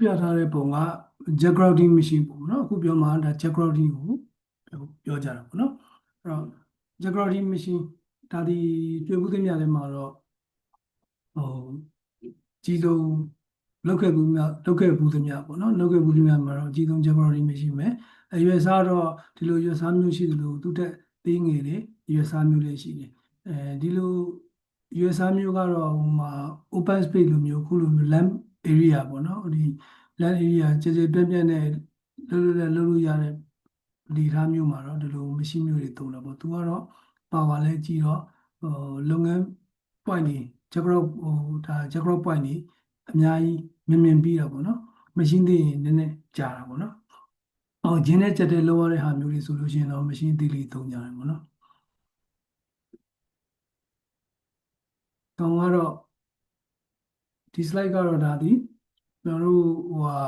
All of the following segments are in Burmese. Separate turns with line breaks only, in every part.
ပြထားတဲ့ပုံက jet grouting machine ပေါ့နော်အခုပြောမှာဒါ jet grouting ကိုပြောကြတာပေါ့နော်အဲ့တော့ jet grouting machine ဒါဒီတွေ့ဘူးသမျှထဲမှာတော့ဟိုကြီးဆုံးလောက်ခဲ့ဘူးများလောက်ခဲ့ဘူးသမျှပေါ့နော်လောက်ခဲ့ဘူးသမျှမှာတော့ကြီးဆုံး jet grouting machine ပဲရွယ်စားတော့ဒီလိုရွယ်စားမျိုးရှိသလိုသူတက်သေးငယ်တွေရွယ်စားမျိုးလေးရှိတယ်ဒီလိုရွယ်စားမျိုးကတော့ဟိုမှာ open space လိုမျိုးခုလိုမျိုး land area ပေါ့နော်ဒီ land area ကျေကျေပြန့်ပြန့်နဲ့လှုပ်လို့ရတဲ့အနေအထားမျိုးမှာတော့ဒီလိုမရှိမျိုးတွေသုံးတာပေါ့သူကတော့ power လဲကြည့်တော့ဟိုလုပ်ငန်း point တွေ jagrod ဟိုဒါ jagrod point တွေအများကြီးမြင်ပြီးတာပေါ့နော် machine သေးရင်နည်းနည်းကြာတာပေါ့နော်ဂျင်းနဲ့ချက်တဲ့လောက်ရတဲ့ဟာမျိုးတွေဆိုလို့ရှိရင်တော့ machine သေးလေးသုံးကြတယ်ပေါ့နော်ကောင်ကတော့ဒီ slide ကတော့ဒါဒီကျွန်တော်တို့ဟိုဟာ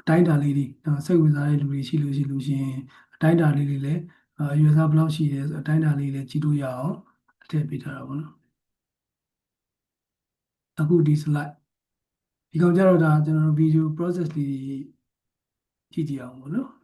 အတိုင်းအတာလေးတွေစိတ်ဝင်စားတဲ့လူတွေရှိလို့ရှိရင်အတိုင်းအတာလေးတွေလည်းရွယ်စားဘယ်လောက်ရှိတယ်ဆိုအတိုင်းအတာလေးလည်းကြည့်လို့ရအောင်အထည့်ပေးထားတာပေါ့နော်အခုဒီ slide ဒီကောင်ကြတော့ဒါကျွန်တော်တို့ video process လေးကြည့်ကြည့်အောင်ပေါ့နော်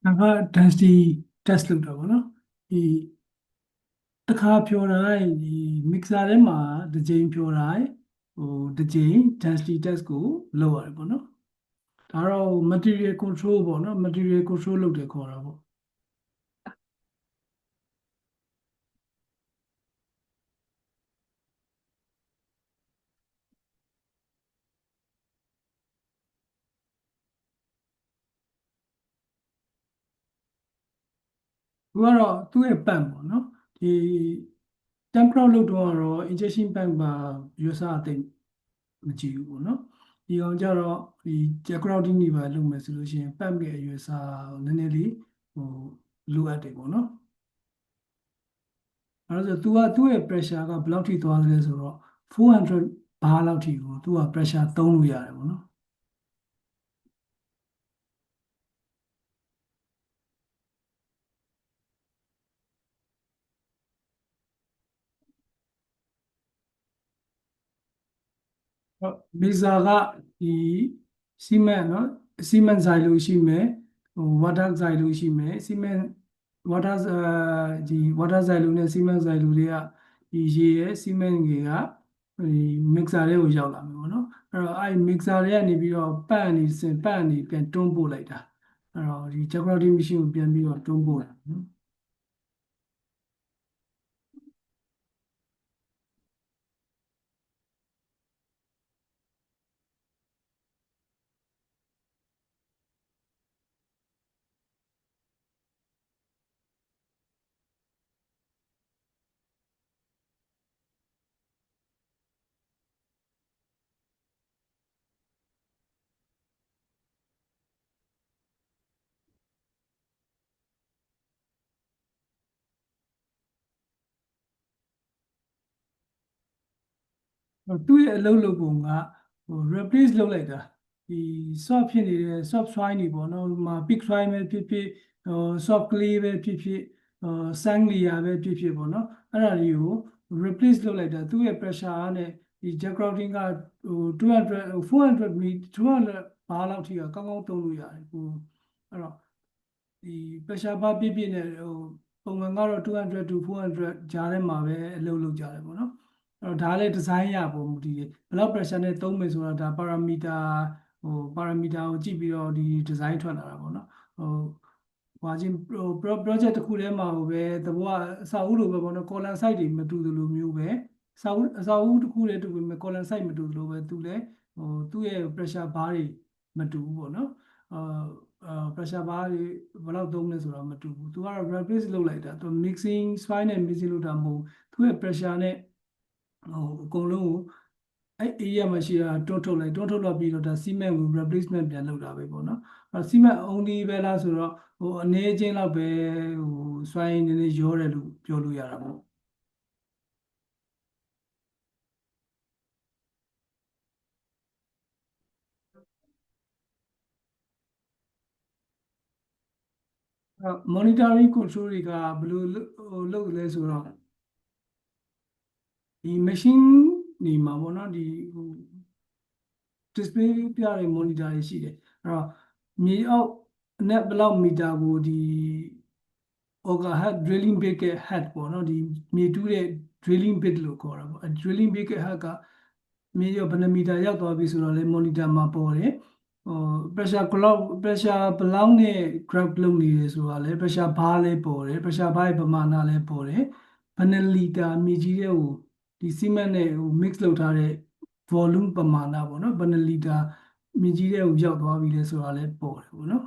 ဒါက density test လုပ်တာပေါ့နော်ဒီတစ်ခါဖြောတိုင်းဒီ mixer ထဲမှာတစ်ကြိမ်ဖြောတိုင်းတစ်ကြိမ် density test ကိုလုပ်ရတယ်ပေါ့နော်ဒါတော့ material control ပေါ့နော် material control လုပ်တယ်ခေါ်တာပေါ့သူကတော့သူ့ရဲ့ pump ပေါ့နော်ဒီ temporal လုပ်တော့ injection pump ပါရွေးစားအသိမကြည့်ဘူးပေါ့နော်ဒီအောင်ကြတော့ဒီ jet grouting တွေပါလုပ်မယ်ဆိုလို့ရှိရင် pump ရဲ့အရွယ်စားနည်းနည်းလေးဟိုလိုအပ်တယ်ပေါ့နော်အဲဒါဆို तू ကသူ့ရဲ့ pressure ကဘယ်လောက်ထိသွားသလဲဆိုတော့400 bar လောက်ထိကို तू က pressure သုံးလို့ရတယ်ပေါ့နော်ဗီဇာကဒီစီမန့်နော်စီမန့်ဆိုင်လို့ရှိမယ်ဝါတာဆိုင်လို့ရှိမယ်စီမန့်ဝါတာဒီဝါတာဆိုင်လို့နဲ့စီမန့်ဆိုင်လို့တွေကဒီရေရဲ့စီမန့်တွေကဒီမစ်ဆာတွေကိုရောက်လာမယ်ပေါ့နော်အဲ့တော့အဲ့မစ်ဆာတွေကနေပြီးတော့ပတ်နေပြန်တွန်းပို့လိုက်တာအဲ့တော့ဒီ Jaguar machine ကိုပြန်ပြီးတော့တွန်းပို့တာနော် သူ့ရဲ့အလုပ်လုပ်ပုံကreplace လုပ်လိုက်တာဒီ soft ဖြစ်နေတဲ့ soft soil တွေပေါ့နော်ဥပမာ peak soil ပဲဖြစ်ဖြစ်soft clay ပဲဖြစ်ဖြစ်sand layer ပဲဖြစ်ဖြစ်ပေါ့နော်အဲ့ဒါတွေကို replace လုပ်လိုက်တာသူ့ရဲ့ pressure နဲ့ဒီ jet grouting က200 400 မီ200ဘာလောက်ထိကကောင်းကောင်းသုံးလို့ရတယ်အဲ့တော့ဒီ pressure bar ပြည့်ပြည့်နဲ့ပုံမှန်ကတော့200 to 400ကြားထဲမှာပဲအလုပ်လုပ်ကြတယ်ပေါ့နော်အဲ့တော့ဒါလည်း design ရပုံမူတည်တယ်ဘယ်လောက် pressure နဲ့သုံးမယ်ဆိုတာဒါ parameter parameter ကိုကြည့်ပြီးတော့ဒီ design ထွက်လာတာပေါ့နော်ဟိုချင်းproject တစ်ခုထဲမှာပဲသဘောအစာအုပ်လိုပဲပေါ့နော် column site တွေမတူသလိုမျိုးပဲအစာအုပ်တစ်ခုတည်းတူပေမဲ့ column site မတူသလိုပဲသူလည်းသူ့ရဲ့ pressure bar တွေမတူဘူးပေါ့နော်pressure bar တွေဘယ်လောက်သုံးလဲဆိုတာမတူဘူးသူကတော့ replace လုပ်လိုက်တာသူ mixing spine နဲ့ mixing လုပ်တာမဟုတ်သူ့ရဲ့ pressure နဲ့အကုန်လုံးကိုအဲ့ area မှာရှိတာတွန်းထုတ်လိုက်ပြီးတော့ဒါ cement ကို replacement ပြန်လုပ်တာပဲပေါ့နော်cement only ပဲလားဆိုတော့အနေချင်းလောက်ပဲစွိုင်းနည်းနည်းရောတယ်လို့ပြောလို့ရတာပေါ့monitoring control တွေကဘယ်လိုလုပ်လဲဆိုတော့ဒီ machine နေမှာပေါ့နော်ဒီdisplay ပြတဲ့ monitor တွေရှိတယ်အဲ့တော့မြေအောက်အနက်ဘယ်လောက်မီတာကိုဒီ auger head drilling bit ရဲ့ head ပေါ့နော်ဒီမြေတူးတဲ့ drilling bit လို့ခေါ်တာပေါ့ drilling bit ရဲ့ head ကမြေရောဘယ်နှမီတာရောက်သွားပြီဆိုတော့လေ monitor မှာပေါ်တယ်pressure clock pressure ဘယ်လောက်နဲ့ graph လုပ်နေတယ်ဆိုတာလေ pressure bar လည်းပေါ်တယ် pressure bar ရဲ့ပမာဏလည်းပေါ်တယ်ဘယ်နှလီတာမြေကြီးတဲ့ကိုဒီ cement နဲ့mix လုပ်ထားတဲ့ volume ပမာဏပေါ့နော်ဘယ်နှလီတာမြေကြီးတဲ့ကိုရောက်သွားပြီလဲဆိုတာလည်းပေါ်တယ်ပေါ့နော်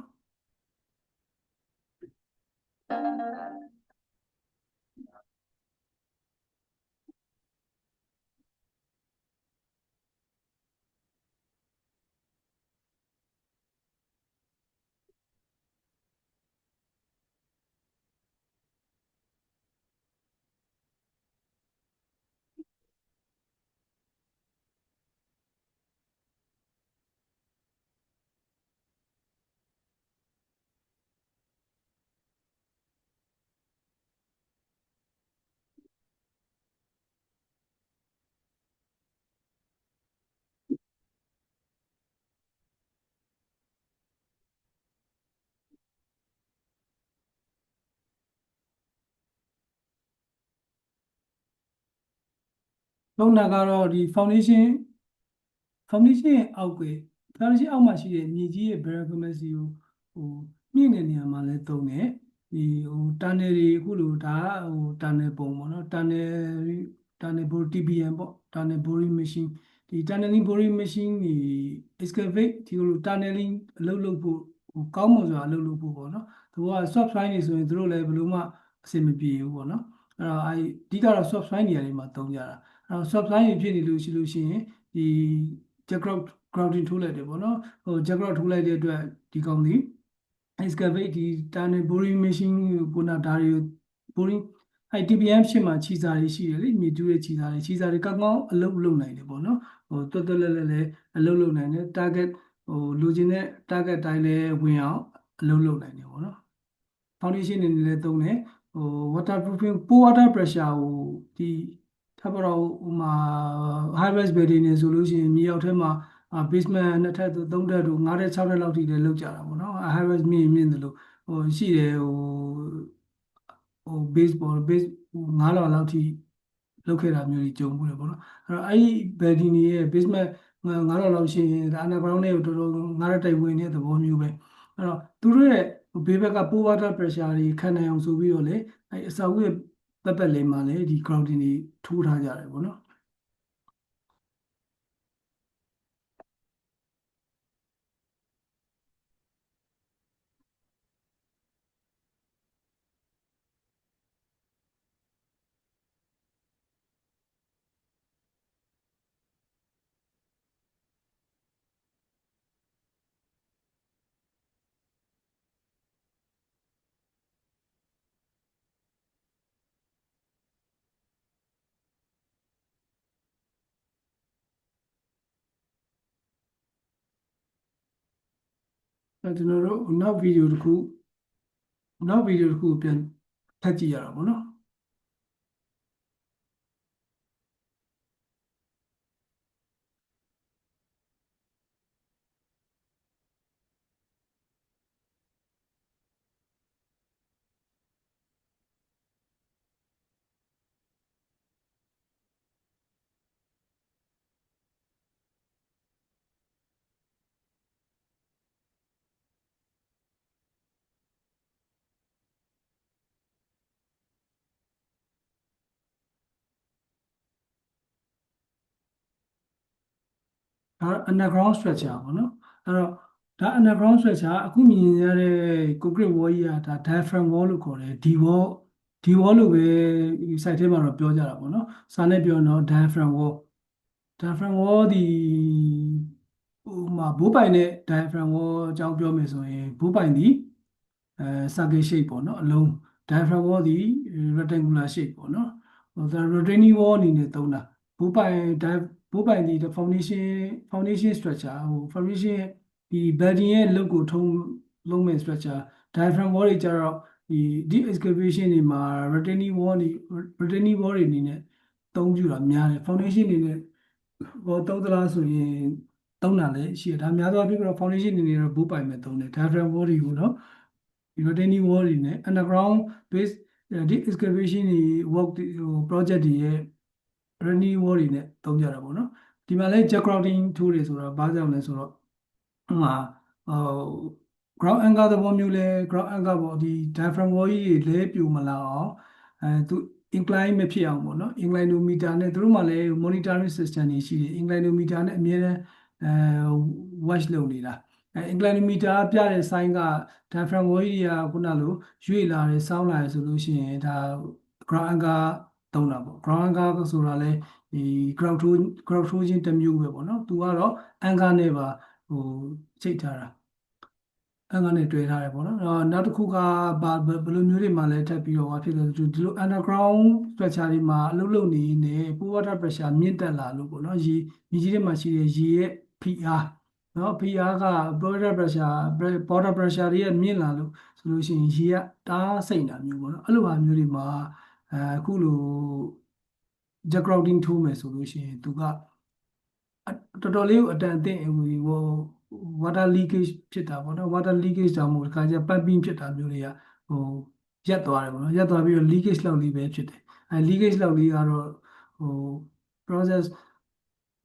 လုံးတာကတော့ဒီ foundation ရဲ့အောက်ကွယ် foundation အောက်မှာရှိတဲ့မြေကြီးရဲ့ bare chemistry ကိုမြင့်တဲ့နေရာမှာလည်းသုံးတယ်ဒီtunnel တွေအခုလိုဒါကtunnel ပုံပေါ့နော် tunnel bore TBM ပေါ့ tunnel boring machine ဒီ tunneling boring machine တွေ excavate ဒီလို tunneling အလုပ်လုပ်ဖို့ကောင်းမွန်စွာအလုပ်လုပ်ဖို့ပေါ့နော်သူက soft soil တွေဆိုရင်သူတို့လည်းဘယ်လိုမှအဆင်မပြေဘူးပေါ့နော်အဲ့တော့အဓိကတော့ soft soil နေရာတွေမှာသုံးကြတာအဲ့တော့ soft soil တွေဖြစ်နေလို့ရှိရင်ဒီ jack grouting ထိုးလိုက်တယ်ပေါ့နော်jack grout ထိုးလိုက်တဲ့အတွက်ဒီကောင်ဒီ excavate ဒီ tunnel boring machine ကိုနာဒါတွေ boring TPM ရှေ့မှာခြိစာတွေရှိတယ်လေမြေတူးတဲ့ခြိစာတွေကောင်းကောင်းအလုပ်လုပ်နိုင်တယ်ပေါ့နော်တွတ်တွတ်လဲလဲလဲအလုပ်လုပ်နိုင်တယ် target လိုချင်တဲ့ target တိုင်းလဲဝင်အောင်အလုပ်လုပ်နိုင်တယ်ပေါ့နော် foundation အနေနဲ့လည်းသုံးတယ်waterproofing poor water pressure ကိုဒီထားပါတော့ဟိုမှာ high rise building နေဆိုလို့ရှိရင်မြေအောက်ထဲမှာbasement 2ထပ်3ထပ်တို့5ထပ်6ထပ်လောက်ထိလည်းလောက်ကြတာပေါ့နော် high rise မြင့်တယ်လို့ရှိတယ်base ပေါ် base 9လောက်လောက်ထိလောက်ခဲ့တာမျိုးကြီးကြုံမှုတယ်ပေါ့နော်အဲ့တော့အဲ့ဒီ building ရဲ့ basement 9လောက်ရှိရင်ဒါ underground နဲ့တော်တော်9ရက်တိုက်ဝင်တဲ့သဘောမျိုးပဲအဲ့တော့သူတို့ရဲ့ဘေးဘက်က poor water pressure တွေခံနိုင်အောင်ဆိုပြီးတော့လေအဲ့အစာအုပ်ရဲ့ပတ်လည်မှာလည်းဒီ grouting တွေထိုးထားကြတယ်ပေါ့နော် ကျွန်တော်တို့နောက်ဗီဒီယိုတစ်ခုပြန်ထပ်ကြည့်ရတာပေါ့နော်ဒါ underground structure ပေါ့နော်အဲ့တော့ဒါ underground structure အခုမြင်ရတဲ့ concrete wall ကြီးကဒါ diaphragm wall လို့ခေါ်တယ် D wall လို့ပဲ site ထဲမှာတော့ပြောကြတာပေါ့နော်စာနဲ့ပြောတော့ diaphragm wall ဒီဟိုမှာဘိုးပိုင်တဲ့ diaphragm wall အကြောင်းပြောမယ်ဆိုရင်ဘိုးပိုင်ဒီcircle shape ပေါ့နော်အလုံး diaphragm wall ဒီ rectangular shape ပေါ့နော်ဟိုဒါ retaining wall အနေနဲ့သုံးတာဘိုးပိုင်ဒီ foundation structure ဟို foundation ရဲ့ဒီ building ရဲ့ look ကိုလုံးမဲ့ structure diaphragm wall တွေကြတော့ဒီ deep excavation တွေမှာ retaining wall တွေအနေနဲ့သုံးပြတာများတယ် foundation အနေနဲ့ဟိုသုံးသလားဆိုရင်သုံးတာလည်းရှိတယ်ဒါများသောအားဖြင့်တော့ foundation အနေနဲ့တော့ဘိုးပိုင်မဲ့သုံးတယ် diaphragm wall တွေကိုနော်ဒီ retaining wall တွေနဲ့ underground base deep excavation တွေ work ဟို project တွေရဲ့ retaining wall တွေနဲ့သုံးကြတာပေါ့နော်ဒီမှာလည်း jack grouting tool တွေဆိုတော့ဘာကြောင့်လဲဆိုတော့ဟိုမှာဟို ground anchor သဘောမျိုးလဲ ground anchor ပေါ့ဒီ diaphragm wall ကြီးတွေလဲပြိုမလာအောင်သူ incline မဖြစ်အောင်ပေါ့နော် inclinometer နဲ့သူတို့မှလည်း monitoring system တွေရှိတယ် inclinometer နဲ့အမြဲတမ်းwatch လုပ်နေတာinclinometer ပြတဲ့ sign က diaphragm wall ကြီးတွေကခုနလိုရွေ့လာတယ်စောင်းလာတယ်ဆိုလို့ရှိရင်ဒါ ground anchor သုံးတာပေါ့ ground anchor ဆိုတာလဲဒီ ground trojan တစ်မျိုးပဲပေါ့နော်သူကတော့ anchor နဲ့ပါဟိုချိတ်ထားတာအဲ့ကနေတွေ့ထားတယ်ပေါ့နော်နောက်တစ်ခုကဘယ်လိုမျိုးတွေမှလည်းထပ်ပြီးတော့ဖြစ်လို့ဒီလို underground structure တွေမှာအလုပ်လုပ်နေနေ pool water pressure မြင့်တက်လာလို့ပေါ့နော်ရေမြေကြီးထဲမှာရှိတဲ့ရေရဲ့ဖိအားနော်ဖိအားက water pressure တွေရဲ့မြင့်လာလို့ဆိုလို့ရှိရင်ရေကတားစိမ့်တာမျိုးပေါ့နော်အဲ့လိုဟာမျိုးတွေမှာအခုလို jack grouting ထိုးမယ်ဆိုလို့ရှိရင်သူကတော်တော်လေးကိုအတန်အသင့်ဟို water leakage ဖြစ်တာပေါ့နော် water leakage ကြောင့်မို့ဒီခါကျ pumping ဖြစ်တာမျိုးတွေကဟိုရက်သွားတယ်ပေါ့နော်ရက်သွားပြီးတော့ leakage လောက်လေးပဲဖြစ်တယ်leakage လောက်လေးကတော့ဟို process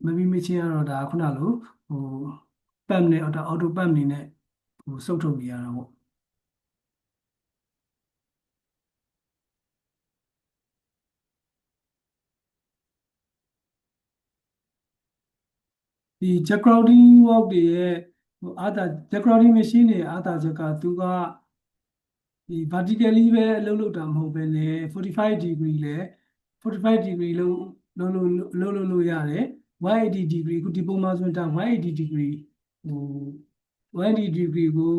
မပြီးမချင်းကတော့ဒါခုနလိုဟို pump နဲ့ auto pump နေနဲ့ဟိုစုပ်ထုတ်နေရတာပေါ့ဒီ jack grouting work တွေရဲ့ဟိုjack grouting machine တွေအားသာချက်ကသူကဒီ vertically ပဲအလုပ်တာမဟုတ်ပဲね45 degree လဲ45 degree လို့ရတယ်180 degree ခုဒီပုံမှာဆိုရင်ဒါ180 degree ဟို180 degree ကို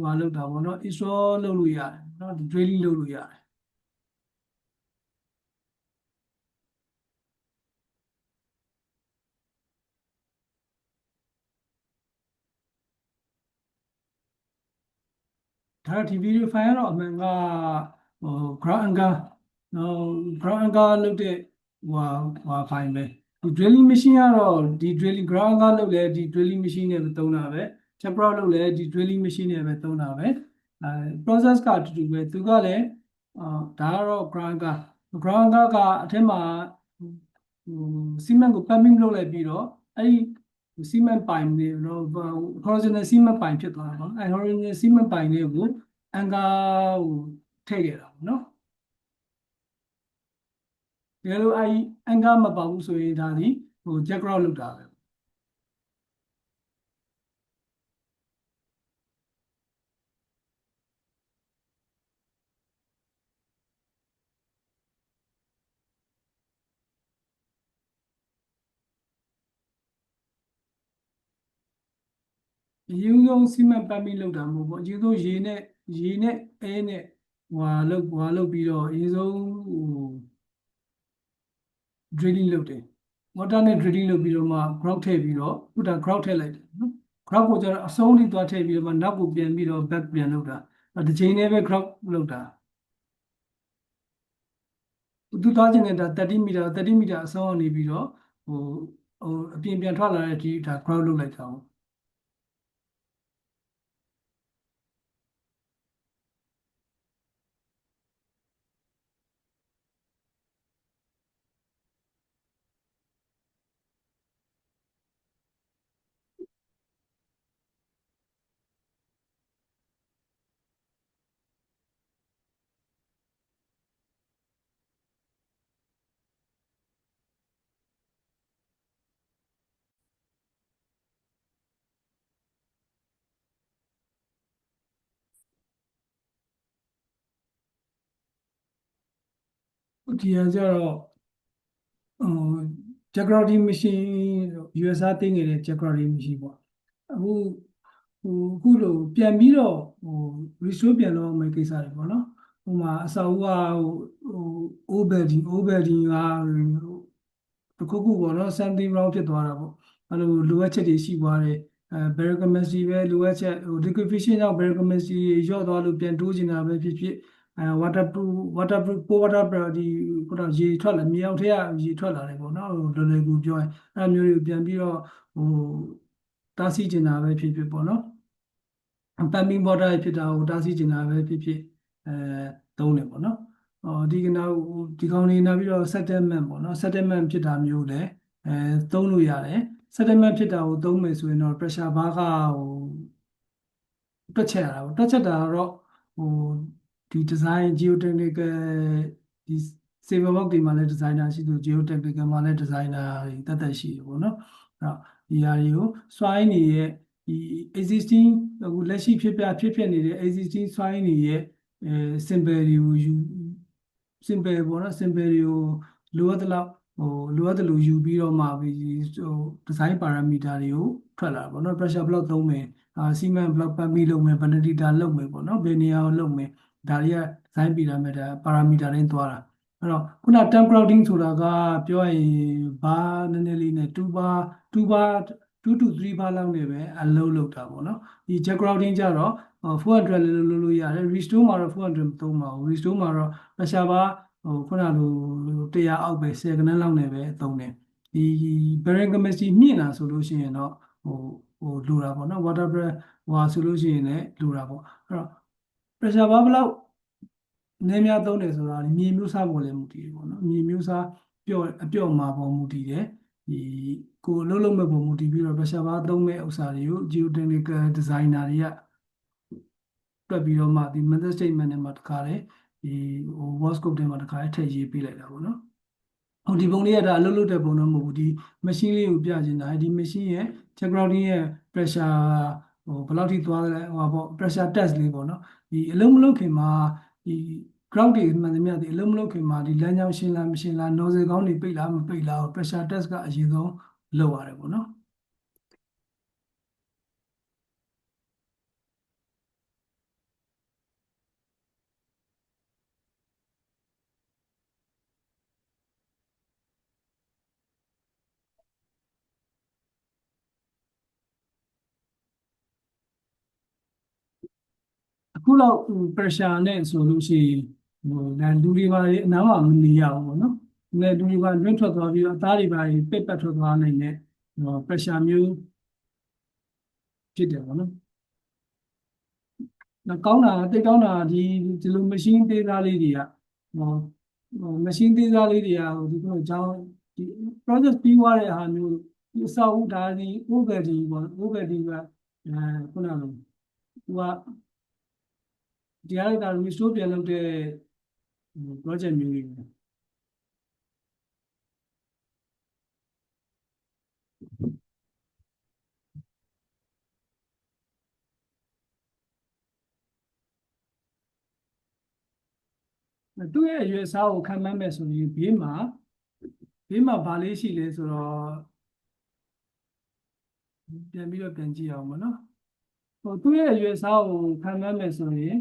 ဟိုလုပ်တာပေါ့နော် install လုပ်လို့ရတယ်เนาะ drilling လုပ်လို့ရတယ်ဒါဒီ video file ကတော့အမှန်ကဟို ground anchor နော် ground anchor လုပ်တဲ့ဟို file ပဲဒီ drilling machine ကတော့ဒီ drilling ground anchor လုပ်လဲဒီ drilling machine နဲ့ပဲသုံးတာပဲ chap rock လုပ်လဲဒီ drilling machine နဲ့ပဲသုံးတာပဲprocess ကအတူတူပဲသူကလည်းဒါကတော့ ground anchor ကအထက်မှာဟို cement ကို pumping လုပ်လိုက်ပြီးတော့အဲ့ဒီစီမံပိုင်တွေတော့ horizontal စီမံပိုင်ဖြစ်သွားတာပေါ့အဲ horizontal စီမံပိုင်တွေကိုအန်ကာဟိုထည့်ခဲ့တာပေါ့နော်ဒီလိုအန်ကာမပေါဘူးဆိုရင်ဒါဒီဟို jack rock လောက်တာပဲအရင်ဆုံးစီမံပတ်ပြီးလောက်တာမဟုတ်ဘူးအရင်ဆုံးရေနဲ့အဲနဲ့ဟွာလောက်ပြီးတော့အရင်ဆုံးဟို drilling လုပ်တယ် water နဲ့ drilling လုပ်ပြီးတော့မှ grout ထည့်ပြီးတော့ခုဒါ grout ထည့်လိုက်တယ်နော် crop ကိုကျတော့အဆုံးထိသွားထည့်ပြီးတော့မှနောက်ကိုပြန်ပြီးတော့ back ပြန်လုပ်တာတစ်ချိန်နဲ့ပဲ crop လုပ်တာသူသွားခြင်းနဲ့ဒါ30မီတာအဆုံးအနေပြီးတော့ဟိုအပြင်ပြန်ထွက်လာတဲ့အထိဒါ crop လုပ်လိုက်တာဟုတ်ဒီကကျတော့ဟို Jaguar machine USA သိငယ်တဲ့ Jaguar machine ပေါ့အခုအခုလိုပြန်ပြီးတော့restore ပြန်လုပ်မယ့်ကိစ္စတွေပေါ့နော်ဟိုမှာအစာအုပ်ကold building ကတခုခုပေါ့နော် something wrong ဖြစ်သွားတာပေါ့အဲ့လိုလိုအပ်ချက်တွေရှိသွားတယ်barrel capacity ပဲလိုအပ်ချက်liquefaction ကြောင့် barrel capacity လျော့သွားလို့ပြန်တိုးချင်တာပဲဖြစ်ဖြစ်waterproof water ဒီခုနရေထွက်လာမြေအောင်ထဲကရေထွက်လာတယ်ပေါ့နော်လွယ်လွယ်ကူပြောရင်အဲ့မျိုးတွေကိုပြန်ပြီးတော့တားဆီးချင်တာပဲဖြစ်ဖြစ်ပေါ့နော် pumping water ဖြစ်တာကိုတားဆီးချင်တာပဲဖြစ်ဖြစ်အဲသုံးတယ်ပေါ့နော်ဒီကနောက်ဒီကောင်လေးနောက်ပြီးတော့ settlement ပေါ့နော် settlement ဖြစ်တာမျိုးလည်းသုံးလို့ရတယ် settlement ဖြစ်တာကိုသုံးမယ်ဆိုရင်တော့ pressure bar ကတွက်ချက်ရတာပေါ့တွက်ချက်တာကတော့ဟိုဒီ design geotechnical ဒီ civil work တွေမှာလည်း designer ရှိသူ geotechnical မှာလည်း designer တွေတတ်တတ်ရှိတယ်ပေါ့နော်အဲ့တော့ဒီဟာတွေကို soil တွေရဲ့ဒီ existing အခုလက်ရှိဖြစ်နေတဲ့ existing soil တွေရဲ့simple တွေကိုယူ simple ပေါ့နော် simple တွေကိုလိုအပ်သလောက်လိုအပ်တယ်လို့ယူပြီးတော့မှဒီdesign parameter တွေကိုထွက်လာပေါ့နော် pressure block သုံးမယ်cement block ပတ်ပြီးလုပ်မယ် ventilator လုပ်မယ်ပေါ့နော်ဘယ်နေရာကိုလုပ်မယ်ဒါတွေက design parameter တိုင်းသွားတာအဲ့တော့ခုန temp grouting ဆိုတာကပြောရင်ဘာနည်းနည်းလေးနဲ့2 bar 2 to 3 bar လောက်နဲ့ပဲအလုပ်လုပ်တာပေါ့နော်ဒီ jet grouting ကြတော့400လည်းလုပ်လို့ရတယ် restore မှာတော့400မသုံးပါဘူး restore မှာတော့ pressure bar ခုနလို100အောက်ပဲ10ခန်းလောက်နဲ့ပဲသုံးတယ်ဒီ bearing capacity မြင့်လာဆိုလို့ရှိရင်တော့လိုတာပေါ့နော် water pressure ဟွာဆိုလို့ရှိရင်လည်းလိုတာပေါ့အဲ့တော့ pressure bar ဘယ်လောက်နည်းများသုံးတယ်ဆိုတာမြေမျိုးစားပေါ်လည်းမူတည်တယ်ပေါ့နော်မြေမျိုးစားအပျော့မှာပေါ်မူတည်တယ်ဒီကိုအလုပ်လုပ်မဲ့ပေါ်မူတည်ပြီးတော့ pressure bar သုံးမဲ့ဥစ္စာတွေကို geotechnical designer တွေကတွက်ပြီးတော့မှဒီ method statement တွေမှာတခါလေဒီwork scope တွေမှာတခါထည့်ရေးပေးလိုက်တာပေါ့နော်ဒီပုံလေးကဒါအလုပ်လုပ်တဲ့ပုံတော့မဟုတ်ဘူးဒီ machine လေးကိုပြချင်တာဒီ machine ရဲ့ check grouting ရဲ့ pressure ဘယ်လောက်ထိသွားလဲဟိုပေါ့ pressure test လေးပေါ့နော်ဒီအလုံးမလုံးခင်မှာဒီ ground တွေမှန်သမျှဒီအလုံးမလုံးခင်မှာဒီလမ်းကြောင်းရှင်းလားမရှင်းလား nozzle ကောင်းတွေပိတ်လားမပိတ်လား pressure test ကအရင်ဆုံးလုပ်ရတယ်ပေါ့နော်အခုလောက် pressure နဲ့ဆိုလို့ရှိရင်လူတွေပါအနားမှာမနေရဘူးပေါ့နော်လူတွေပါလွင့်ထွက်သွားပြီးတော့အသားတွေပါပိတ်ပတ်ထွက်သွားနိုင်တဲ့pressure မျိုးဖြစ်တယ်ပေါ့နော်ကောင်းတာတိတ်ကောင်းတာဒီလို machine သေးသားလေးတွေကဟိုmachine သေးသားလေးတွေကဒီလိုကြောင်းဒီ project ပြီးသွားတဲ့ဟာမျိုးဒီအဆောက်အဦဒါဒီ overhead ပေါ့ overhead ကခုနကသူကတရားလိုက်တာ restore ပြန်လုပ်တဲ့ project မျိုးတွေသူ့ရဲ့အရွယ်အစားကိုခံမှန်းမယ်ဆိုရင်ဘေးမှာဗာလေးရှိလဲဆိုတော့ပြန်ပြီးတော့ပြန်ကြည့်အောင်ပေါ့နော်သူ့ရဲ့အရွယ်အစားကိုခံမှန်းမယ်ဆိုရင်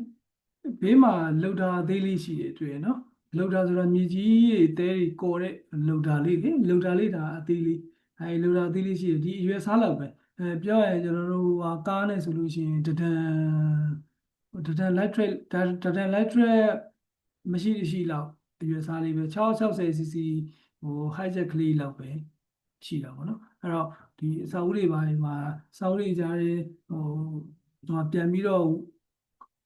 ဘေးမှာလောက်တာသေးလေးရှိတယ်တွေ့ရနော်လောက်တာဆိုတာမြေကြီးတွေတဲတွေကော်တဲ့လောက်တာလေးလေလောက်တာလေးဒါအသေးလေးလောက်တာအသေးလေးရှိတယ်ဒီအရွယ်အစားလောက်ပဲ ပြောရရင်ကျွန်တော်တို့ဟာကားနဲ့ဆိုလို့ရှိရင်တဒန်လိုက်ထရက်တဒန်လိုက်ထရက်မရှိလောက်အရွယ်စားလေးပဲ660cc ဟို hijack ကလေးလောက်ပဲရှိတာပေါ့နော်အဲ့တော့ဒီအစာအုပ်တွေပါမှာစာအုပ်တွေကြားထဲဟိုပြန်ပြီးတော့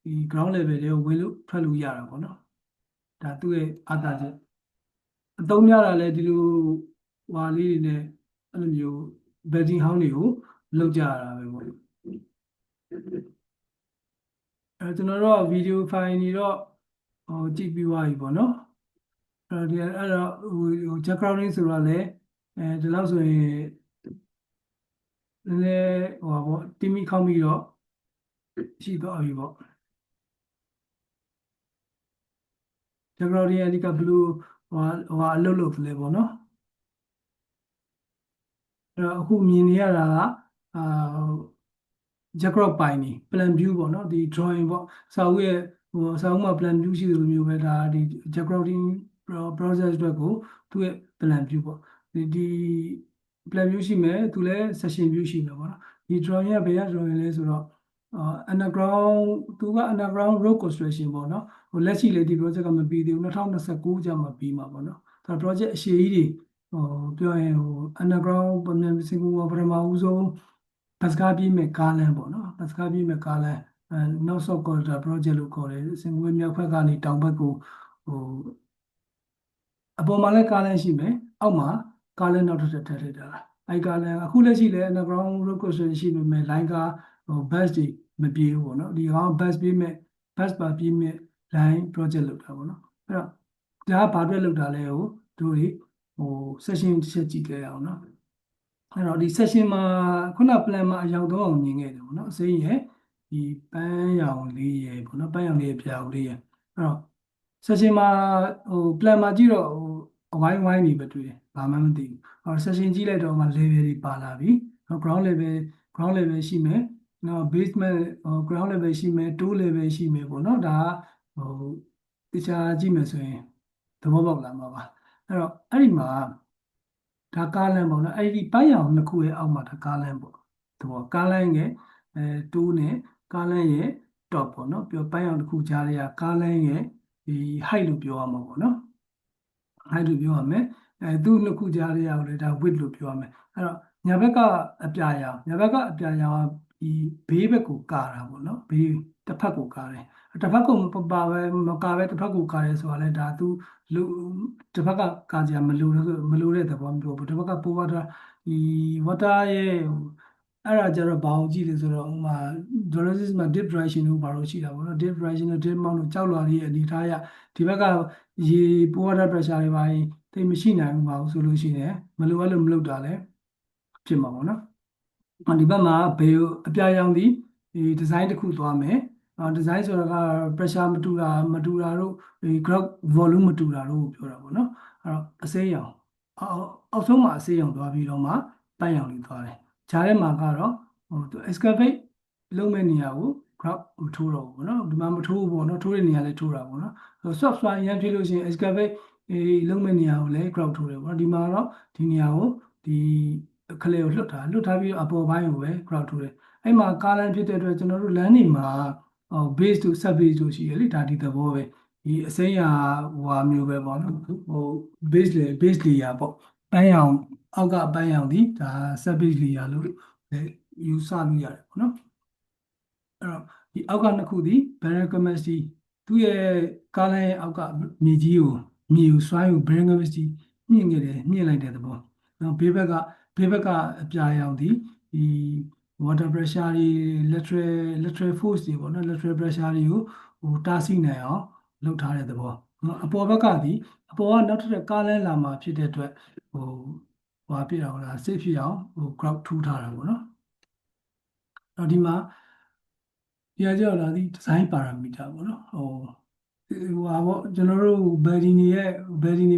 ဒီ ground level တွေကိုဝင်လို့ထွက်လို့ရတာပေါ့နော်ဒါသူ့ရဲ့အားသာချက်အသုံးများတာလည်းဒီလိုဟွာလေးတွေနဲ့အဲ့လိုမျိုး batting ဟောင်းတွေကိုလောက်ကြရတာပဲပေါ့ကျွန်တော်တို့ဗီဒီယိုဖိုင်တွေတော့ကြည့်ပြီးသွားပြီပေါ့နော်အဲ့တော့ဟို jack crowding ဆိုတော့လေဒီလောက်ဆိုရင်နည်းနည်းဟိုပါပေါ့တိမိခေါက်ပြီးတော့ရှိသွားပြီပေါ့ jack crowding အဓိကဘလို့ဟိုအလုပ်လုပ်တယ်ပေါ့နော်အဲ့တော့အခုမြင်နေရတာကအာ jackrock ပိုင်နေ plan view ပေါ့နော်ဒီ drawing ပေါ့စာအုပ်ရဲ့ဟိုစာအုပ်မှာ plan view ရှိသလိုမျိုးပဲဒါဒီ jackrouting process အတွက်ကိုသူ့ရဲ့ plan view ပေါ့ဒီ plan view ရှိမယ်သူလည်း session view ရှိမယ်ပေါ့နော်ဒီ drawing ကဘယ်က drawing လဲဆိုတော့underground သူက underground road construction ပေါ့နော်ဟိုလက်ရှိလေဒီ project ကမပြီးသေးဘူး2029ကျမှပြီးမှာပေါ့နော်ဒါ project အရှိကြီးတွေပြောရင်ဟို underground ပုံမှန်စင်ကူပထမဦးဆုံးဘတ်စကားပြေးမဲ့ကားလမ်းပေါ့နော်ဘတ်စကားပြေးမဲ့ကားလမ်းနောက်ဆော့ကော်တာ project လို့ခေါ်တယ်စင်ကူမြောက်ဘက်ကနေတောင်ဘက်ကိုဟိုအပေါ်မှာလည်းကားလမ်းရှိမယ်အောက်မှာကားလမ်းနောက်ထပ်ထည့်ထားတာအဲကားလမ်းအခုလက်ရှိလည်း underground road construction ရှိပေမဲ့ line ကားဟို bus တွေမပြေဘူးပေါ့နော်ဒီကောင် bus ပြေးမဲ့ bus ပါပြေးမဲ့ line project လုပ်တာပေါ့နော်အဲ့တော့ဒါကဘာအတွက်လုပ်တာလဲဟိုတို့တွေဟို session တစ်ချက်ကြည့်ကြရအောင်နော်အဲ့တော့ဒီ session မှာခုန plan မှာအယောင်3အောင်မြင်ခဲ့တယ်ပေါ့နော်အစိမ်းရယ်ဒီပန်းရောင်လေးရယ်ပေါ့နော်ပန်းရောင်လေးရယ်ပြာလေးရယ်အဲ့တော့ session မှာဟို plan မှာကြည့်တော့ဟိုအဝိုင်းဝိုင်းနေပဲတွေ့တယ်ဘာမှမသိဘူးဟော session ကြည့်လိုက်တော့မှ level တွေပါလာပြီနော် ground level ရှိမယ်နော် basement ဟို ground level ရှိမယ် toe level ရှိမယ်ပေါ့နော်ဒါကဟိုတခြားကြည့်မယ်ဆိုရင်သဘောပေါက်လာမှာပါအဲ့တော့အဲ့ဒီမှာဒါကားလမ်းပေါ့နော်အဲ့ဒီပန်းရောင်နှစ်ခုရဲ့အောက်မှာဒါကားလမ်းပေါ့သဘောကားလမ်းရဲ့တိုးနဲ့ကားလမ်းရဲ့ top ပေါ့နော်ပြောပန်းရောင်တစ်ခုကြားထဲကကားလမ်းရဲ့ဒီ height လို့ပြောရမှာပေါ့နော် height လို့ပြောရမယ်သူ့နှစ်ခုကြားထဲရောက်လေဒါ width လို့ပြောရမယ်အဲ့တော့ညာဘက်ကအပြာရောင်ညာဘက်ကအပြာရောင်ဒီဘေးဘက်ကိုကာတာပေါ့နော်ဘေးတစ်ဖက်ကိုကာတယ်တစ်ဖက်ကိုပါပဲမကာပဲတစ်ဖက်ကိုကာရဲဆိုတာလဲဒါသူလူတစ်ဖက်ကကာကြမလိုတဲ့သဘောမျိုးပေါ့တစ်ဖက်ကပိုးဝါတာဒီ water ရဲ့အဲ့ဒါကြတော့ဘာကိုကြည့်လဲဆိုတော့ဥမာ genesis မှာ dip direction လို့ဘာလို့ရှိတာပေါ့နော် dip direction နဲ့ dip mount လို့ကြောက်လွာလေးရဲ့အနေထားရဒီဘက်ကရေ water pressure တွေပါတိတ်မရှိနိုင်ဘူးပါဘူးဆိုလို့ရှိရင်မလိုအပ်လို့မလုပ်တာလဲဖြစ်မှာပေါ့နော်ဒီဘက်မှာဘေးအပြာရောင်ဒီဒီဇိုင်းတစ်ခုသွားမယ်ဒီဇိုင်းဆိုတာက pressure မတူတာတို့ဒီ ground volume မတူတာတို့ပြောတာပေါ့နော်အဲ့တော့အစိမ်းရောင်အောက်ဆုံးမှာအစိမ်းရောင်သွားပြီးတော့မှပန်းရောင်လေးသွားတယ်ဂျားထဲမှာကတော့ဟို excavate လုပ်မဲ့နေရာကို ground မထိုးတော့ဘူးပေါ့နော်ဒီမှာမထိုးဘူးပေါ့နော်ထိုးတဲ့နေရာလည်းထိုးတာပေါ့နော် soft soil ရမ်းဖြစ်လို့ရှိရင် excavate လုပ်မဲ့နေရာကိုလည်း ground ထိုးတယ်ပေါ့နော်ဒီမှာတော့ဒီနေရာကိုဒီခလေကိုလွတ်ထားပြီးအပေါ်ပိုင်းကိုပဲ ground ထိုးတယ်အဲ့မှာကားလမ်းဖြစ်တဲ့အတွက်ကျွန်တော်တို့လမ်းတွေမှာbase to sub base တို့ရှိရလေဒါဒီသဘောပဲဒီအစိမ်းရာဟိုဟာမျိုးပဲပေါ့နော်ဟို base layer ပေါ့ပန်းရောင်အောက်ကပန်းရောင်ဒီဒါ sub base layer လို့ယူဆလို့ရတယ်ပေါ့နော်အဲ့တော့ဒီအောက်ကနှစ်ခုဒီ barren capacity သူ့ရဲ့ကားလမ်းရဲ့အောက်ကမြေကြီးကိုစွိုင်းကို barren capacity မြင့်လိုက်တဲ့သဘောနော်ဘေးဘက်ကအပြာရောင်ဒီဒီ water pressure တွေ lateral force တွေပေါ့နော် lateral pressure တွေကိုဟိုတားဆီးနိုင်အောင်လုပ်ထားတဲ့သဘောနော်အပေါ်ဘက်ကနောက်ထပ်ကားလမ်းလာမှာဖြစ်တဲ့အတွက်ဟိုဟာပြအောင်လား safe ဖြစ်အောင်ဟို grout ထူထားတာပေါ့နော်တော့ဒီမှာဒီအကြောင်းလာဒီ design parameter ပေါ့နော်ဟိုဟာပေါ့ကျွန်တော်တို့ body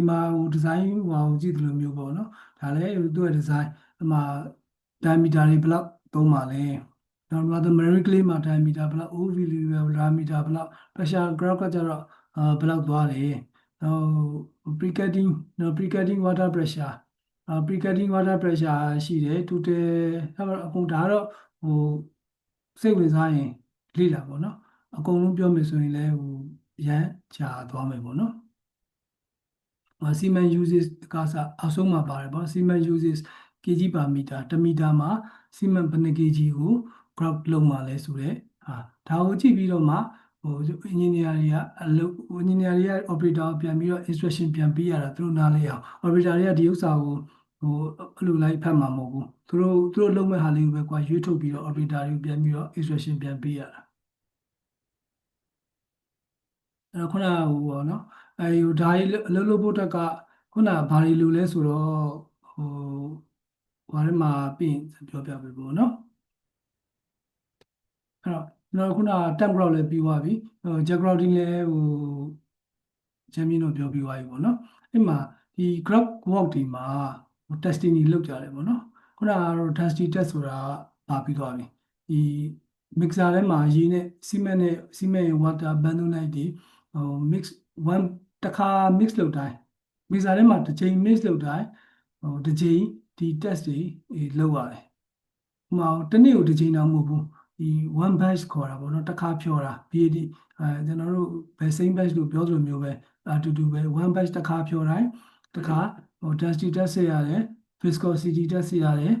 မှာဟို design ဟိုကြည့်တယ်လို့မျိုးပေါ့နော်ဒါလည်းသူ့ရဲ့ design အမှ diameter တွေဘယ်လောက်သုံးပါလဲနောက်မှာ marine clay မှာ diameter ဘယ်လောက် OV လေးပဲ diameter ဘယ်လောက် pressure graph ကကြတော့ဘယ်လောက်သွားလဲနောက် pre-cutting water pressure pre-cutting water pressure ရှိတယ်တူတယ်အဲ့တော့အကုန်ဒါကတော့ဟိုစိတ်ဝင်စားရင်လေ့လာပေါ့နော်အကုန်လုံးပြောမယ်ဆိုရင်လည်းဟိုရမ်းကြာသွားမယ်ပေါ့နော်စီမံ uses ကစားအဆုံးမှာပါတယ်ပေါ့စီမံ uses kg per meter 1 meter မှာစီမံဘယ်နှ kg ကို graph လုပ်မှာလဲဆိုတော့ဒါကိုကြည့်ပြီးတော့မှဟို engineer တွေကအလုပ် engineer တွေက operator ကိုပြန်ပြီးတော့ instruction ပြန်ပေးရတာသူတို့နားလဲအောင် operator တွေကဒီဥစ္စာကိုဟိုအဲ့လိုလိုက်ဖတ်မှာမဟုတ်ဘူးသူတို့လုပ်မဲ့ဟာလေးကိုပဲကွာရွေးထုတ်ပြီးတော့ operator တွေကိုပြန်ပြီးတော့ instruction ပြန်ပေးရတာအဲ့တော့ခုနကဟိုပေါ့နော်အဲ့ဟိုဒါကြီးအလုပ်လုပ်ဖို့တက်ကခုနကဘာတွေလိုလဲဆိုတော့ဟိုဘာထဲမှာပြင်ပြောပြပေးဖို့နော်အဲ့တော့ကျွန်တော်ခုနက temp graph လည်းပြီးသွားပြီဟို jet grouting လည်းဟိုချမ်းပြင်းတော့ပြောပြီးသွားပြီပေါ့နော်အဲ့မှာဒီ graph work ဒီမှာ testing တွေလုပ်ကြတယ်ပေါ့နော်ခုနကတော့ density test ဆိုတာပါပြီးသွားပြီဒီ mixer ထဲမှာရေနဲ့ cement ရဲ့ water bentonite တွေဟို mix one တစ်ခါ mix လုပ်တိုင်း mixer ထဲမှာတစ်ချိန် mix လုပ်တိုင်းဟိုတစ်ချိန်ဒီ test တွေလုပ်ရတယ်ဟိုမှာတစ်နေ့ကိုတစ်ချိန်တော့မဟုတ်ဘူးဒီ one batch ခေါ်တာပေါ့နော်တစ်ခါဖြောတာ BAD ကျွန်တော်တို့ဘယ် same batch လို့ပြောသလိုမျိုးပဲအတူတူပဲ one batch တစ်ခါဖြောတိုင်းတစ်ခါဟို density test ဆက်ရတယ် viscosity test ဆက်ရတယ်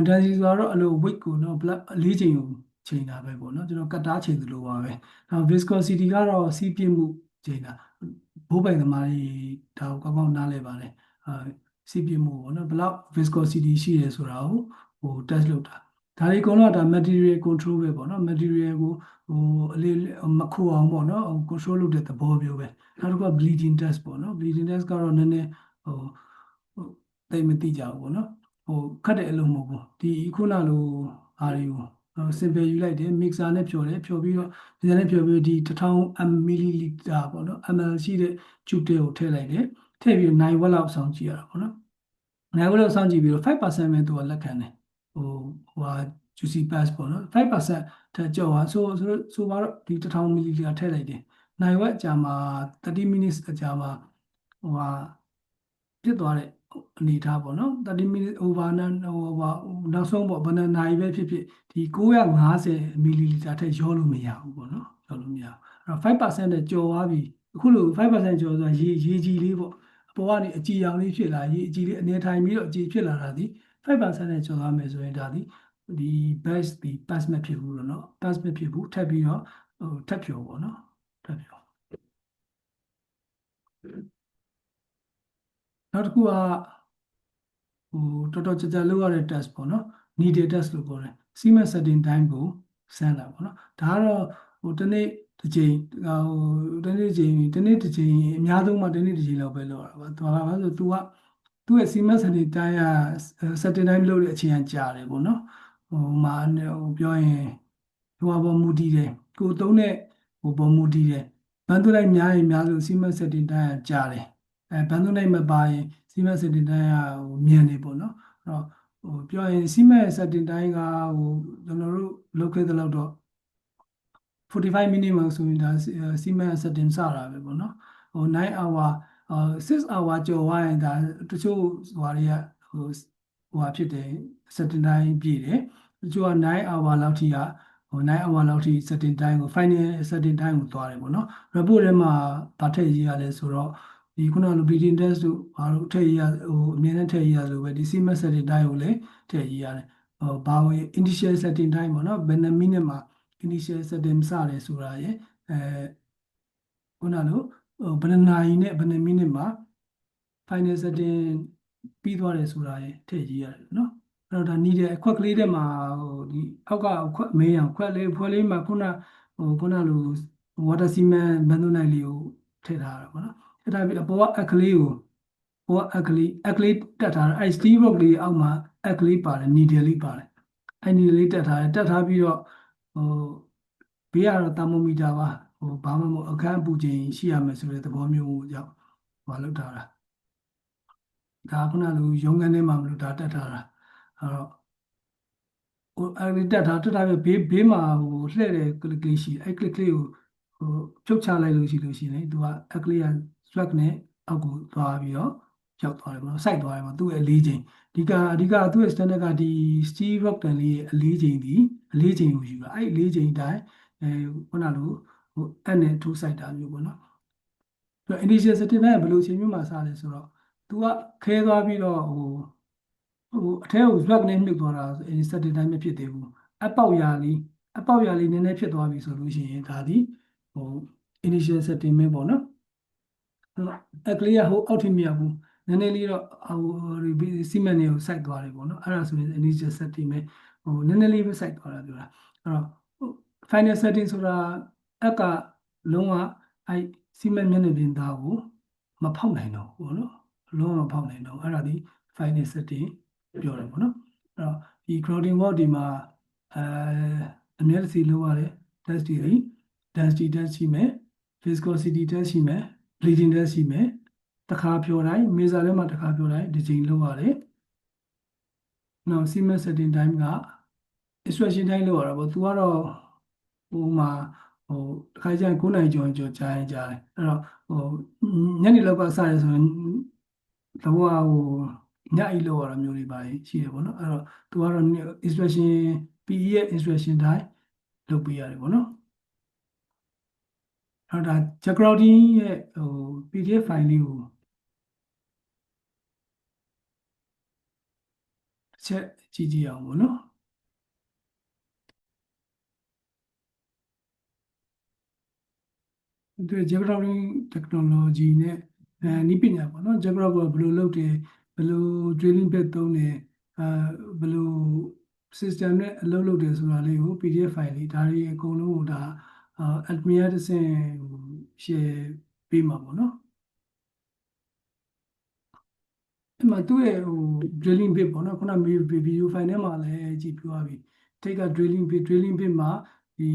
density ဆိုတော့အလို weight ကိုနော် ၄ချိန်ကိုချိန်တာပဲပေါ့နော်ကျွန်တော်ကတ်တားချိန်သလိုပါပဲနောက် viscosity ကတော့စီးပြင်းမှုချိန်တာဘိုးပိုင်သမားတွေဒါကိုကောင်းကောင်းနားလည်ပါတယ်စီးပြင်းမှုပေါ့နော်ဘယ်လောက် viscosity ရှိတယ်ဆိုတာကိုဟို test လုပ်တာဒါတွေအကုန်လုံးဒါ material control ပဲပေါ့နော် material ကိုဟိုအလေးမခိုအောင်ပေါ့နော် control လုပ်တဲ့သဘောမျိုးပဲနောက်တစ်ခုက bleeding test ပေါ့နော် bleeding test ကတော့နည်းနည်းဟိုတိတ်မသိကြဘူးပေါ့နော်ဟိုခတ်တဲ့အလုပ်မဟုတ်ဘူးဒီခုနလိုအားတွေကိုsimple ယူလိုက်တယ် mixer နဲ့ဖြော်တယ်ဖြော်ပြီးတော့ဒီနဲ့ဖြော်ပြီးဒီ1000 ml ပေါ့နော် ml ရှိတဲ့ tube တွေကိုထည့်လိုက်တယ်ထည့်ပြီးနိုင်ဝက်လောက်ဆောင်ကြည့်ရတာပေါ့နော်နိုင်ဝက်လောက်ဆောင်ကြည့်ပြီးတော့5%ပဲသူကလက်ခံတယ်ဟိုဟာ juicy pass ပေါ့နော်5%ထက်ကျော်သွားဆိုပါတော့ဒီ1000 ml ထည့်လိုက်တယ်နိုင်ဝက်အကြာမှာ30 minutes အကြာမှာဟိုဟာဖြစ်သွားတဲ့အနေထားပေါ့နော်30 minutes over နောက်ဆုံးပေါ့ဘယ်နှစ်နာရီပဲဖြစ်ဖြစ်ဒီ950 ml ထက်ရောလို့မရဘူးပေါ့နော်ရောလို့မရဘူးအဲ့တော့5%နဲ့ကျော်သွားပြီအခုလို5%ကျော်ဆိုတာရေကြီးလေးပေါ့အပေါ်ကနေအကြည်ရောင်လေးဖြစ်လာရေအကြည်လေးအနေထိုင်ပြီးတော့အကြည်ဖြစ်လာတာဒီ5%နဲ့ကျော်သွားမယ်ဆိုရင်ဒါဒီbase ဒီ pass မဖြစ်ဘူးလို့နော် pass မဖြစ်ဘူးထပ်ပြီးတော့ဟိုထပ်ဖြောပေါ့နော်ထပ်ဖြောနောက်တစ်ခုကဟိုတော်တော်ကြာလုပ်ရတဲ့ test ပေါ့နော် needed test လို့ခေါ်တယ်စီမံ setting time ကိုစမ်းတာပေါ့နော်ဒါကတော့ဟိုတစ်နေ့တစ်ချိန်ဟိုတစ်နေ့တစ်ချိန်အများဆုံးမှတစ်နေ့တစ်ချိန်လောက်ပဲလုပ်ရတာပါသူကဘာလို့ဆိုသူကသူ့ရဲ့စီမံ setting time က setting time လုပ်တဲ့အချိန်ကကြာတယ်ပေါ့နော်ဟိုမှာဟိုပြောရင်ဟိုဘောမူတည်တယ်ကိုသုံးတဲ့ဟိုဘောမူတည်တယ်ဘန်သူလိုက်များရင်များလို့စီမံ setting time ကကြာတယ်ဘန်သူလိုက်မပါရင်စီမံ setting time ကဟိုမြန်နေပေါ့နော်အဲ့တော့ဟိုပြောရင်စီမံ setting time ကဟိုကျွန်တော်တို့လုပ်ခဲ့တဲ့လောက်တော့45 minute မှာဆိုရင်ဒါစီမံ setting စတာပဲပေါ့နော်ဟို9 hour 6 hour ကျော်သွားရင်ဒါတချို့ဟိုတွေကဟိုဟာဖြစ်တယ် setting time ပြည့်တယ်တချို့က9 hour လောက်ထိကဟို9 hour လောက်ထိ setting time ကို final setting time ကိုသွားတယ်ပေါ့နော် report ထဲမှာဗာထည့်ရေးရလဲဆိုတော့ဒီခုနက bleeding test တို့ဘာလို့ထည့်ရေးရဟိုအမြဲတမ်းထည့်ရေးရလို့ပဲဒီ CMS setting time ကိုလည်းထည့်ရေးရတယ်ဟိုဘာဝင် initial setting time ပေါ့နော်ဘယ်နှမိနစ်မှာ initial setting စတယ်ဆိုတာရယ်ခုနလိုဘယ်နှနာရီနဲ့ဘယ်နှမိနစ်မှာ final setting ပြီးသွားတယ်ဆိုတာရယ်ထည့်ရေးရတယ်နော်အဲ့တော့ဒါ needed အခွက်ကလေးထဲမှာဟိုဒီအောက်ကခွက်မေးအောင်ခွက်လေးမှာခုနလို water cement ဘန်ဒိုနိုင်လေးကိုထည့်ထားတာပေါ့နော်ထည့်ထားပြီးအပေါ်ကအက်ကလေးကိုပေါ်ကအက်ကလေးတက်ထားတာအဲ steel rock လေးအောက်မှာအက်ကလေးပါတယ် needle လေးပါတယ်အဲ needle လေးတက်ထားပြီးတော့ဟိုဘေးကတော့ thermometer ပါဟိုဘာမှမဟုတ်အခန်းအပူချိန်ရှိရမယ်ဆိုတဲ့သဘောမျိုးကြောင့်ဟိုလောက်ထားတာဒါခုနလိုရုံးခန်းထဲမှာမလို့ဒါတက်ထားတာအဲ့တော့ဟိုအဲ့တက်ထားပြီးဘေးမှာဟိုလှည့်တဲ့ click လေးရှိအဲ့ click လေးကိုဟိုဖြုတ်ချလိုက်လို့ရှိရင်သူကအက်ကလေးက swag နဲ့အောက်ကိုသွားပြီးတော့ ရောက်သွားတယ်ပေါ့နော်စိုက်သွားတယ်ပေါ့သူ့ရဲ့အလေးချိန်အဓိကသူ့ရဲ့ standard ကဒီ steel rock တန်လေးရဲ့အလေးချိန်ဒီအလေးချိန်ကိုယူတာအဲ့အလေးချိန်တိုင်းခုနလိုအဲ့နဲ့ထိုးစိုက်တာမျိုးပေါ့နော်သူ initial setting နဲ့ဘယ်လိုအချိန်မျိုးမှာစလဲဆိုတော့သူကခဲသွားပြီးတော့အထဲကို drag နဲ့မြုပ်သွားတာဆို setting တိုင်းမဖြစ်သေးဘူးအပေါက်ရာလေးနည်းနည်းဖြစ်သွားပြီဆိုလို့ရှိရင်ဒါဒီဟို initial setting ပဲပေါ့နော်အဲ့ကလေးကဟိုအောက်ထိမရဘူးနည်းနည်းလေးတော့စီမံနေကိုစိုက်သွားတယ်ပေါ့နော်အဲ့ဒါဆိုရင် initial setting ပဲနည်းနည်းလေးပဲစိုက်သွားတာပြောတာအဲ့တော့ final setting ဆိုတာအက်ကလုံးဝအဲ့စီမံမျက်နှာပြင်သားကိုမဖောက်နိုင်တော့ဘူးပေါ့နော်လုံးဝမဖောက်နိုင်တော့အဲ့ဒါဒီ final setting ပြောတယ်ပေါ့နော်အဲ့တော့ဒီ crowding work ဒီမှာအများကြီးလုပ်ရတယ် test တွေ density test ရှိမယ် viscosity test ရှိမယ် bleeding test ရှိမယ်တစ်ခါပြောတိုင်း measure ထဲမှာတစ်ခါပြောတိုင်းဒီချိန်လုပ်ရတယ်နောက် cement setting time က extraction time လုပ်ရတာပေါ့သူကတော့ဟိုမှာတစ်ခါကျရင်9နိုင်ကျော်ကြားရင်ကြားတယ်အဲ့တော့ညနေလောက်ကစရဲဆိုရင်တော့ညအိလောက်ရတာမျိုးတွေပါရှိတယ်ပေါ့နော်အဲ့တော့သူကတော့ extraction PE ရဲ့ extraction time လုပ်ပေးရတယ်ပေါ့နော်အဲ့ဒါ Jacquardine ရဲ့PDF file လေးကိုတစ်ချက်ကြည့်ကြည့်အောင်ပေါ့နော်သူ Jacquardine technology နဲ့နည်းပညာပေါ့နော် Jacquardine ကဘယ်လိုလုပ်တယ်ဘယ်လို drilling bit သုံးတယ်ဘယ်လို system နဲ့အလုပ်လုပ်တယ်ဆိုတာလေးကို PDF file လေးဒါတွေအကုန်လုံးကိုဒါadmin တစ်ဆင့် share ပေးမှာပေါ့နော်အဲ့မှာသူ့ရဲ့drilling bit ပေါ့နော်ခုန video file ထဲမှာလည်းကြည့်ပြသွားပြီထိတ်က drilling bit မှာဒီ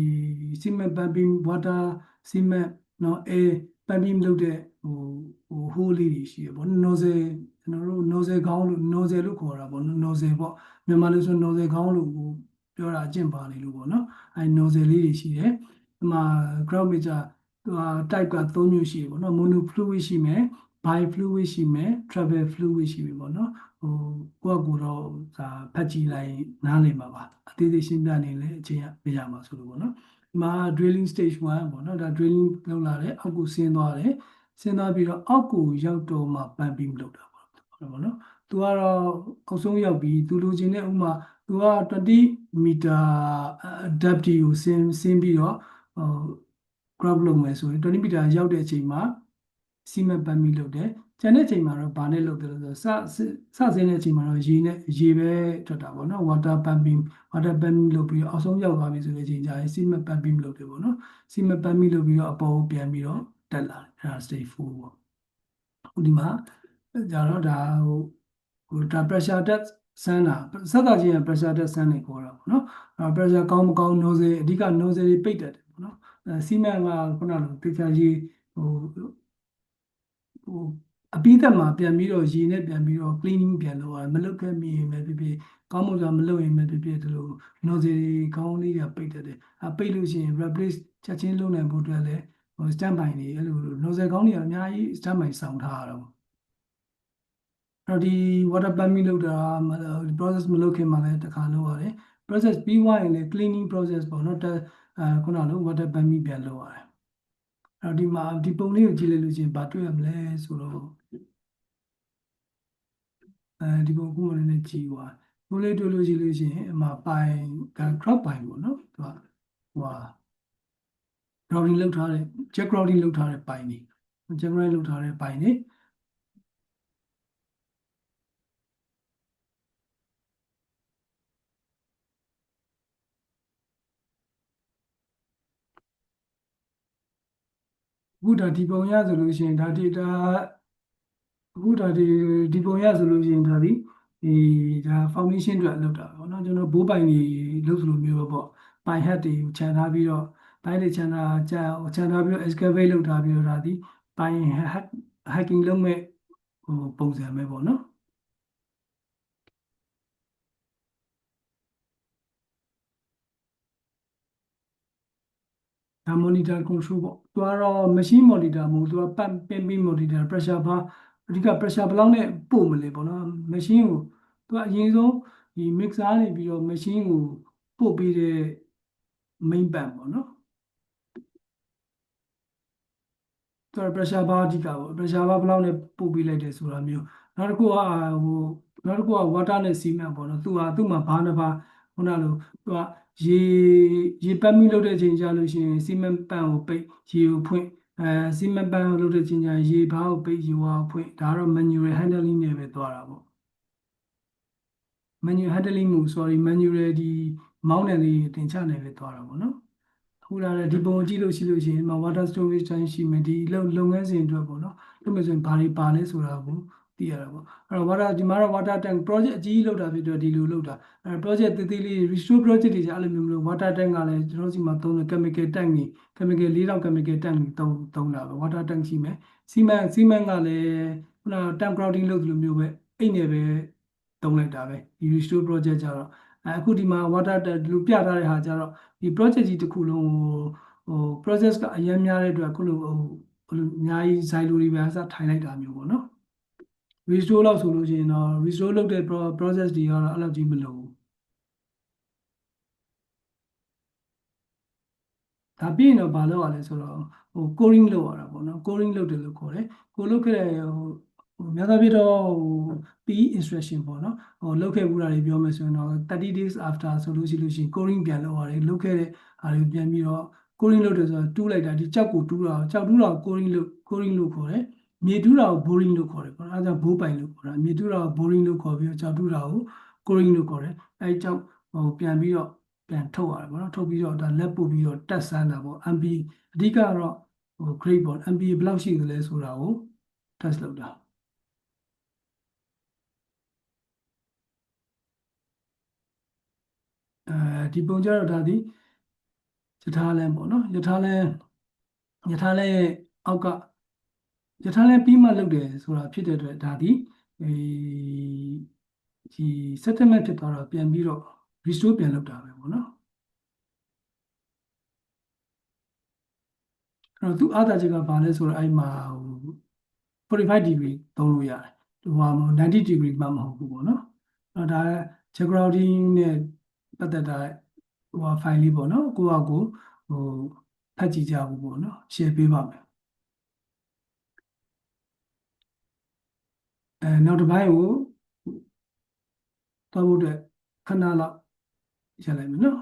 cement pumping water cement နော် air pumping လုပ်တဲ့hole လေးတွေရှိရပေါ့ nozzle ကျွန်တော်တို့ nozzle ခေါင်းလို့ nozzle လို့ခေါ်တာပေါ့ nozzle ပေါ့မြန်မာလိုဆို nozzle ခေါင်းလို့ပြောတာအကျင့်ပါလေလို့ပေါ့နော်အဲ nozzle လေးတွေရှိတယ်ဒီမှာ ground meter သူက type က3မျိုးရှိတယ်ပေါ့နော် mono fluid ရှိမယ် bi fluid ရှိမယ် travel fluid ရှိပြီပေါ့နော်ကိုယ့်အကူတော့ဒါဖတ်ကြည့်လိုက်နားလည်မှာပါအသေးသေးရှင်းပြနေလဲအချိန်ရရမှာဆိုလို့ပေါ့နော်ဒီမှာ drilling stage 1ပေါ့နော်ဒါ drilling လုပ်လာတယ်အောက်ကိုဆင်းသွားတယ်ဆင်းသွားပြီးတော့အောက်ကိုရောက်တော့မှ pumping လုပ်တာပေါ့နော်သူကတော့အောက်ဆုံးရောက်ပြီးသူလိုချင်တဲ့ဥမာသူက20 meter depth ကိုဆင်းပြီးတော့crop လုပ်မယ်ဆိုရင်20 meter ရောက်တဲ့အချိန်မှာစီမံပတ်မိလုပ်တယ်ကျန်တဲ့အချိန်မှာတော့ဘာနဲ့လုပ်တယ်လို့ဆိုစဆင်းတဲ့အချိန်မှာတော့ရေပဲထွက်တာပေါ့နော် water pumping လုပ်ပြီးတော့အောက်ဆုံးရောက်သွားပြီဆိုတဲ့အချိန်ကျရင်စီမံ pumping လုပ်တယ်ပေါ့နော်စီမံ pumping လုပ်ပြီးတော့အပေါ်ကိုပြန်ပြီးတော့တက်လာတယ်အဲဒါ stage 4ပေါ့အခုဒီမှာကြတော့ဒါဒါ pressure test စမ်းတာစက်တာချင်း pressure test စမ်းနေခေါ်တာပေါ့နော်pressure ကောင်းမကောင်း nozzle အဓိက nozzle တွေပိတ်တတ်တယ်ပေါ့နော်စီမံကခုနလိုတေချာကြီးအပြီးသက်မှာပြန်ပြီးတော့ရေနဲ့ပြန်ပြီးတော့ cleaning ပြန်လုပ်ရတယ်မလုပ်ခဲ့မိရင်ပဲဖြစ်ဖြစ်ကောင်းမှုစွာမလုပ်ရင်ပဲဖြစ်ဖြစ်ဒီလို nozzle ကောင်းလေးကပိတ်တတ်တယ်ပိတ်လို့ရှိရင် replace ချက်ချင်းလုပ်နိုင်ဖို့အတွက်လည်းstand by နေအဲ့လို nozzle ကောင်းတွေကအများကြီး stand by ဆောင်ထားရတော့အဲ့ဒီ water pumping လုပ်တာ process မလုပ်ခင်မှာလည်းတစ်ခါလုပ်ရတယ် process ပြီးသွားရင်လည်း cleaning process ပေါ့နော်ခုနလို water pumping ပြန်လုပ်ရတယ်အဲ့ဒီမှာဒီပုံလေးကိုကြည့်လိုက်လို့ချင်းဘာတွေ့ရမလဲဆိုတော့ဒီပုံခုမှလည်းကြည့်သွားပုံလေးတွေ့လို့ရှိလို့ရှိရင်အမှာပိုင် crop ပိုင်ပေါ့နော်သူကဟို crowding လောက်ထားတဲ့ jet crowding လောက်ထားတဲ့ပိုင်နေ jet crowding လောက်ထားတဲ့ပိုင်နေအခုဒါဒီပုံရဆိုလို့ရှိရင်ဒါ data အခုဒါဒီပုံရဆိုလို့ရှိရင်ဒါဒီဒါ foundation အတွက်လောက်တာပေါ့နော်ကျွန်တော်ဘိုးပိုင်ကြီးလောက်ဆိုလိုမျိုးပဲပေါ့ပိုင် head တွေကိုခြံထားပြီးတော့ပိုင်းတွေခြံထားပြီးတော့ excavate လုပ်ထားပြီးတော့ဒါဒီပိုင် hacking လုပ်မဲ့ပုံစံပဲပေါ့နော်ဒါ monitor control ပေါ့သူကတော့ machine monitor မဟုတ်သူက pumping monitor pressure bar အဓိက pressure ဘယ်လောက်နဲ့ပို့မလဲပေါ့နော် machine ကိုသူကအရင်ဆုံးဒီ mixer နေပြီးတော့ machine ကိုပို့ပြီးတဲ့ main pan ပေါ့နော်သူက pressure bar အဓိကပေါ့ pressure bar ဘယ်လောက်နဲ့ပို့ပေးလိုက်တယ်ဆိုတာမျိုးနောက်တစ်ခုကနောက်တစ်ခုက water နဲ့ cement ပေါ့နော်သူ့မှာဘားနှစ်ပါးခုနလိုသူကရေပတ်မိလုပ်တဲ့အချိန်ကြာလို့ရှိရင် cement ပန့်ကိုပိတ်ရေကိုဖွင့်cement ပန့်ကိုလုပ်တဲ့အချိန်ကြာရေဘားကိုပိတ်ရေဝါကိုဖွင့်ဒါကတော့ manual handling နဲ့ပဲသွားတာပေါ့ manual handling ကို sorry manual ဒီမောင်းနယ်လေးတင်ချနေပဲသွားတာပေါ့နော်အခုလာတဲ့ဒီပုံကြည့်လို့ရှိရင် water storage tank ရှိမယ်ဒီလုပ်ငန်းစဉ်အတွက်ပေါ့နော်လုပ်မယ်ဆိုရင်ဘာတွေပါလဲဆိုတာကိုသိရတာပေါ့အဲ့တော့ water ဒီမှာတော့ water tank project အကြီးကြီးလုပ်တာဖြစ်တော့ဒီလိုလုပ်တာအဲ့ project သေးသေးလေး restore project တွေじゃအဲ့လိုမျိုးမလို့ water tank ကလည်းကျွန်တော်စီမှာသုံးတဲ့ chemical tank တွေ chemical 4000 chemical tank တွေသုံးတာပဲ water tank ရှိမယ် cement ကလည်းခုန tank grouting လုပ်သလိုမျိုးပဲအဲ့နဲ့ပဲသုံးလိုက်တာပဲဒီ restore project ကြတော့အခုဒီမှာ water tank ဒီလိုပြထားတဲ့ဟာကြတော့ဒီ project ကြီးတစ်ခုလုံးဟို process ကအများများတဲ့အတွက်အခုလိုအများကြီး site လိုတွေပဲအစားထိုင်လိုက်တာမျိုးပေါ့နော် restore လောက်ဆိုလို့ရှိရင်တော့ restore လုပ်တဲ့ process တွေကတော့အဲ့လောက်ကြီးမလိုဘူးဒါပြီးရင်တော့ဘာလုပ်ရလဲဆိုတော့coring လုပ်ရတာပေါ့နော် coring လုပ်တယ်လို့ခေါ်တယ်ကိုလုပ်ခဲ့တဲ့များသောအားဖြင့်တော့PE instruction ပေါ့နော်လုပ်ခဲ့ဘူးတာတွေပြောမယ်ဆိုရင်တော့30 days after ဆိုလို့ရှိရင် coring ပြန်လုပ်ရတယ်လုပ်ခဲ့တဲ့အားတွေပြန်ပြီးတော့ coring လုပ်တယ်ဆိုတော့တူးလိုက်တာဒီကြောက်ကိုတူးတာကြောက်တူးတာကို coring လို့ခေါ်တယ်မြေတူးတာကို boring လို့ခေါ်တယ်ပေါ့အဲဒါကြောင့်ဘိုးပိုင်လို့ခေါ်တာမြေတူးတာကို boring လို့ခေါ်ပြီးတော့ကြောက်တူးတာကို coring လို့ခေါ်တယ်အဲကြောင့်ပြန်ပြီးတော့ပြန်ထုတ်ရတယ်ပေါ့နော်ထုတ်ပြီးတော့ဒါလက်ပို့ပြီးတော့တက်ဆန်းတာပေါ့ MB အဓိကတော့grade ပေါ့ MB ဘယ်လောက်ရှိသလဲဆိုတာကို test လုပ်တာဒီပုံကြတော့ဒါဒီယထာလန်ပေါ့နော်ယထာလန်ရဲ့အောက်ကယထာလန်ပြီးမှလုပ်တယ်ဆိုတာဖြစ်တဲ့အတွက်ဒါဒီဒီ settlement ဖြစ်သွားတော့ပြန်ပြီးတော့ restore ပြန်လုပ်တာပဲပေါ့နော်အဲ့တော့သူအားသာချက်ကဘာလဲဆိုတော့အဲ့မှာ45 degree သုံးလို့ရတယ်ဟိုမှာ90 degree မှမဟုတ်ဘူးပေါ့နော်အဲ့တော့ဒါ geography နဲ့ပတ်သက်တာဟို file လေးပေါ့နော်ကိုယ့်အကိုဟိုဖတ်ကြည့်ကြဘူးပေါ့နော် share ပေးပါမယ်နောက်တစ်ပိုင်းကိုသွားဖို့အတွက်ခဏလောက်ရလိုက်မယ်နော်